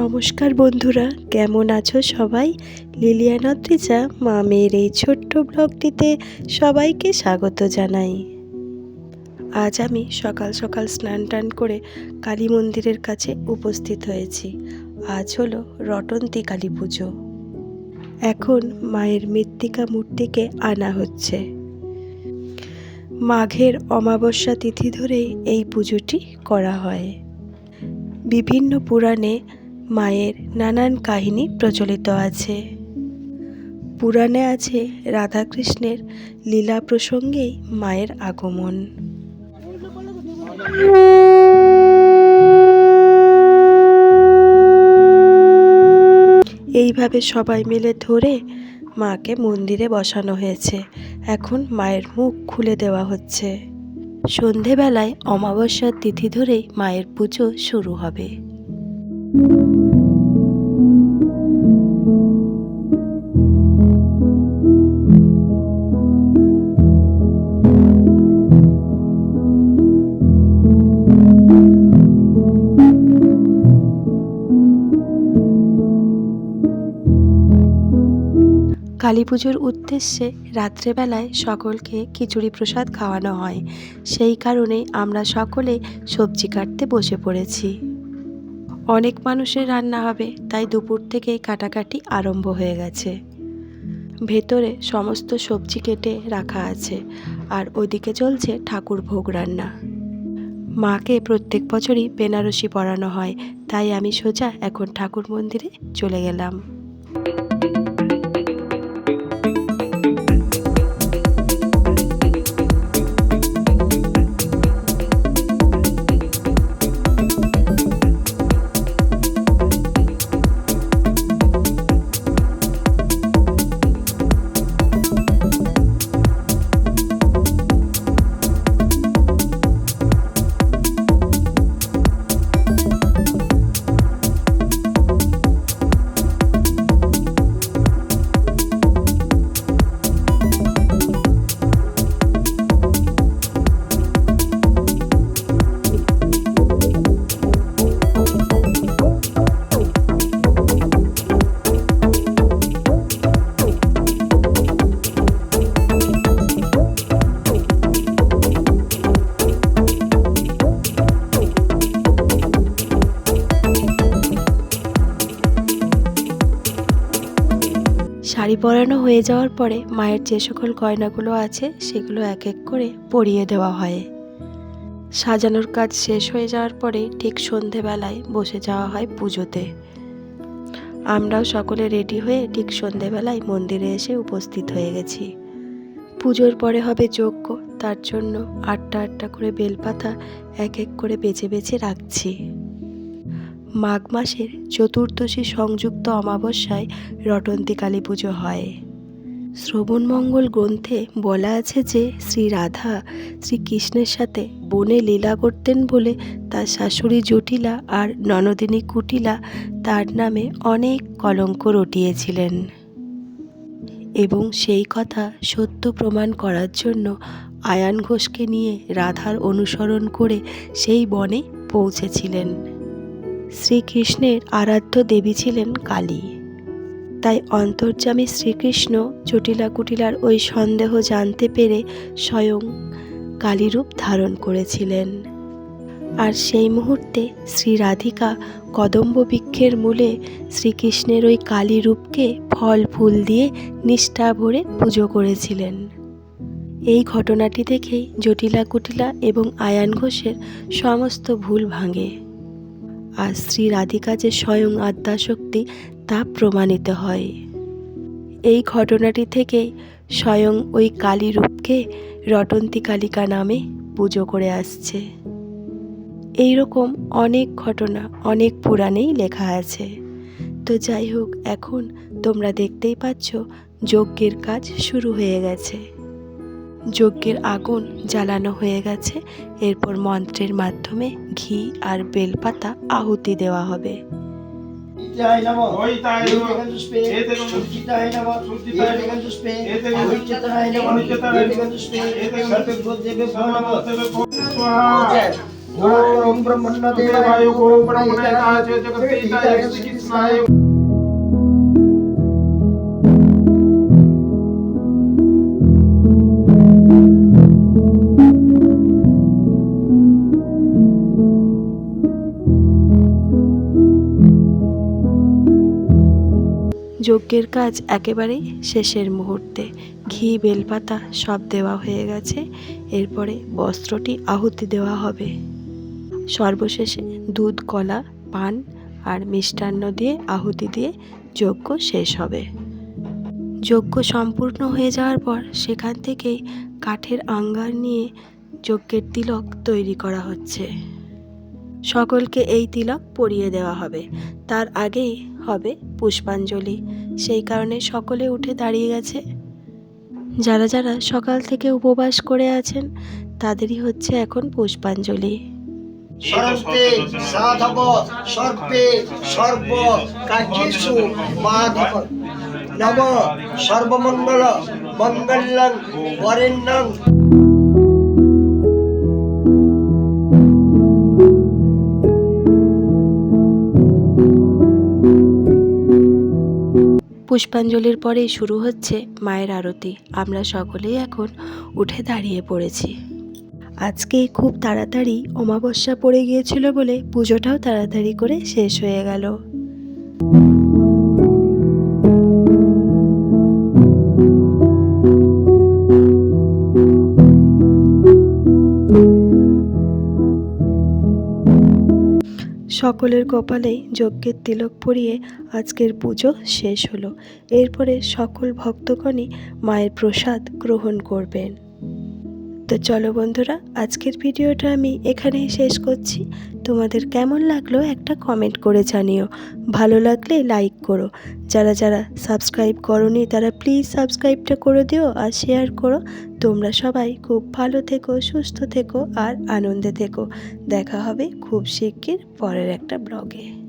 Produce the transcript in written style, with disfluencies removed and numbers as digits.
নমস্কার বন্ধুরা, কেমন আছো সবাই? লিলিয়ান অদ্রিজা মা মেয়ের এই ছোট্ট ব্লগটিতে সবাইকে স্বাগত জানাই। আজ আমি সকাল সকাল স্নান টান করে কালী মন্দিরের কাছে উপস্থিত হয়েছি। আজ হলো রটন্তী কালী পুজো। এখন মায়ের মৃত্তিকা মূর্তিকে আনা হচ্ছে। মাঘের অমাবস্যা তিথি ধরেই এই পুজোটি করা হয়। বিভিন্ন পুরাণে মায়ের নানান কাহিনী প্রচলিত আছে। পুরাণে আছে রাধাকৃষ্ণের লীলা প্রসঙ্গেই মায়ের আগমন। এইভাবে সবাই মিলে ধরে মাকে মন্দিরে বসানো হয়েছে। এখন মায়ের মুখ খুলে দেওয়া হচ্ছে। সন্ধেবেলায় অমাবস্যার তিথি ধরেই মায়ের পুজো শুরু হবে। কালী পুজোর উদ্দেশ্যে রাত্রেবেলায় সকলকে খিচুড়ি প্রসাদ খাওয়ানো হয়। সেই কারণেই আমরা সকলে সবজি কাটতে বসে পড়েছি। অনেক মানুষের রান্না হবে, তাই দুপুর থেকেই কাটাকাটি আরম্ভ হয়ে গেছে। ভেতরে সমস্ত সবজি কেটে রাখা আছে, আর ওইদিকে চলছে ঠাকুর ভোগ রান্না। মাকে প্রত্যেক বছরই বেনারসি পরানো হয়, তাই আমি সোজা এখন ঠাকুর মন্দিরে চলে গেলাম। শাড়ি পরানো হয়ে যাওয়ার পরে মায়ের যে সকল গয়নাগুলো আছে সেগুলো এক এক করে পরিয়ে দেওয়া হয়। সাজানোর কাজ শেষ হয়ে যাওয়ার পরে ঠিক সন্ধেবেলায় বসে যাওয়া হয় পুজোতে। আমরাও সকলে রেডি হয়ে ঠিক সন্ধেবেলায় মন্দিরে এসে উপস্থিত হয়ে গেছি। পুজোর পরে হবে যজ্ঞ, তার জন্য আটটা আটটা করে বেলপাতা এক এক করে বেছে বেছে রাখছি। মাঘ মাসের চতুর্দশী সংযুক্ত অমাবস্যায় রটন্তী কালী পুজো হয়। শ্রবণমঙ্গল গ্রন্থে বলা আছে যে শ্রী রাধা শ্রীকৃষ্ণের সাথে বনে লীলা করতেন বলে তার শাশুড়ি জটিলা আর ননদিনী কুটিলা তার নামে অনেক কলঙ্ক রটিয়েছিলেন, এবং সেই কথা সত্য প্রমাণ করার জন্য আয়ান ঘোষকে নিয়ে রাধার অনুসরণ করে সেই বনে পৌঁছেছিলেন। শ্রীকৃষ্ণের আরাধ্য দেবী ছিলেন কালী, তাই অন্তর্যামী শ্রীকৃষ্ণ জটিলা কুটিলার ওই সন্দেহ জানতে পেরে স্বয়ং কালীরূপ ধারণ করেছিলেন। আর সেই মুহূর্তে শ্রী রাধিকা কদম্ব বৃক্ষের মূলে শ্রীকৃষ্ণের ওই কালী রূপকে ফল ফুল দিয়ে নিষ্ঠা ভরে পুজো করেছিলেন। এই ঘটনাটি দেখেই জটিলা কুটিলা এবং আয়ান ঘোষের সমস্ত ভুল ভাঙে, আর শ্রী রাধিকা যে স্বয়ং আদ্যাশক্তি তা প্রমাণিত হয়। এই ঘটনাটি থেকে স্বয়ং ওই কালী রূপকে রটন্তী কালিকা নামে পুজো করে আসছে। এই রকম অনেক ঘটনা অনেক পুরাণেই লেখা আছে। তো যাই হোক, এখন তোমরা দেখতেই পাচ্ছ যজ্ঞের কাজ শুরু হয়ে গেছে। যজ্ঞের আগুন জ্বালানো হয়ে গেছে। এরপর মন্ত্রের মাধ্যমে ঘি আর বেলপাতা আহুতি দেওয়া হবে। ओम ब्रह्मण्यदेवाय गो ब्रह्मणेकाय जगत्पिताय श्रीकृष्णाय। যজ্ঞের কাজ একেবারেই শেষের মুহূর্তে। ঘি বেলপাতা সব দেওয়া হয়ে গেছে। এরপরে বস্ত্রটি আহুতি দেওয়া হবে। সর্বশেষে দুধ, কলা, পান আর মিষ্টান্ন দিয়ে আহুতি দিয়ে যজ্ঞ শেষ হবে। যজ্ঞ সম্পূর্ণ হয়ে যাওয়ার পর সেখান থেকেই কাঠের আঙ্গার নিয়ে যজ্ঞের তিলক তৈরি করা হচ্ছে। সকলকে এই তিলক পরিয়ে দেওয়া হবে। তার আগেই হবে পুষ্পাঞ্জলি। সেই কারণে সকলে উঠে দাঁড়িয়ে গেছে। যারা যারা সকাল থেকে উপবাস করে আছেন তাদেরই হচ্ছে এখন পুষ্পাঞ্জলি। সর্বে সাধব সর্বে সর্ব কার্যেষু মাধব নম সর্বমঙ্গল মঙ্গলং বরেণ্যং। পুষ্পাঞ্জলির পরেই শুরু হচ্ছে মায়ের আরতি। আমরা সকলেই এখন উঠে দাঁড়িয়ে পড়েছি। আজকে খুব তাড়াতাড়ি অমাবস্যা পড়ে গিয়েছিল বলে পুজোটাও তাড়াতাড়ি করে শেষ হয়ে গেল। সকলের কপালেই যজ্ঞের তিলক পরিয়ে আজকের পুজো শেষ হলো। এরপরে সকল ভক্তগণই মায়ের প্রসাদ গ্রহণ করবেন। তো চলো বন্ধুরা, আজকের ভিডিওটা আমি এখানেই শেষ করছি। তোমাদের কেমন লাগলো একটা কমেন্ট করে জানিও। ভালো লাগলে লাইক করো। যারা যারা সাবস্ক্রাইব করোনি তারা প্লিজ সাবস্ক্রাইবটা করে দিও আর শেয়ার করো। তোমরা সবাই খুব ভালো থেকো, সুস্থ থেকো আর আনন্দে থেকো। দেখা হবে খুব শিগগির পরের একটা ব্লগে।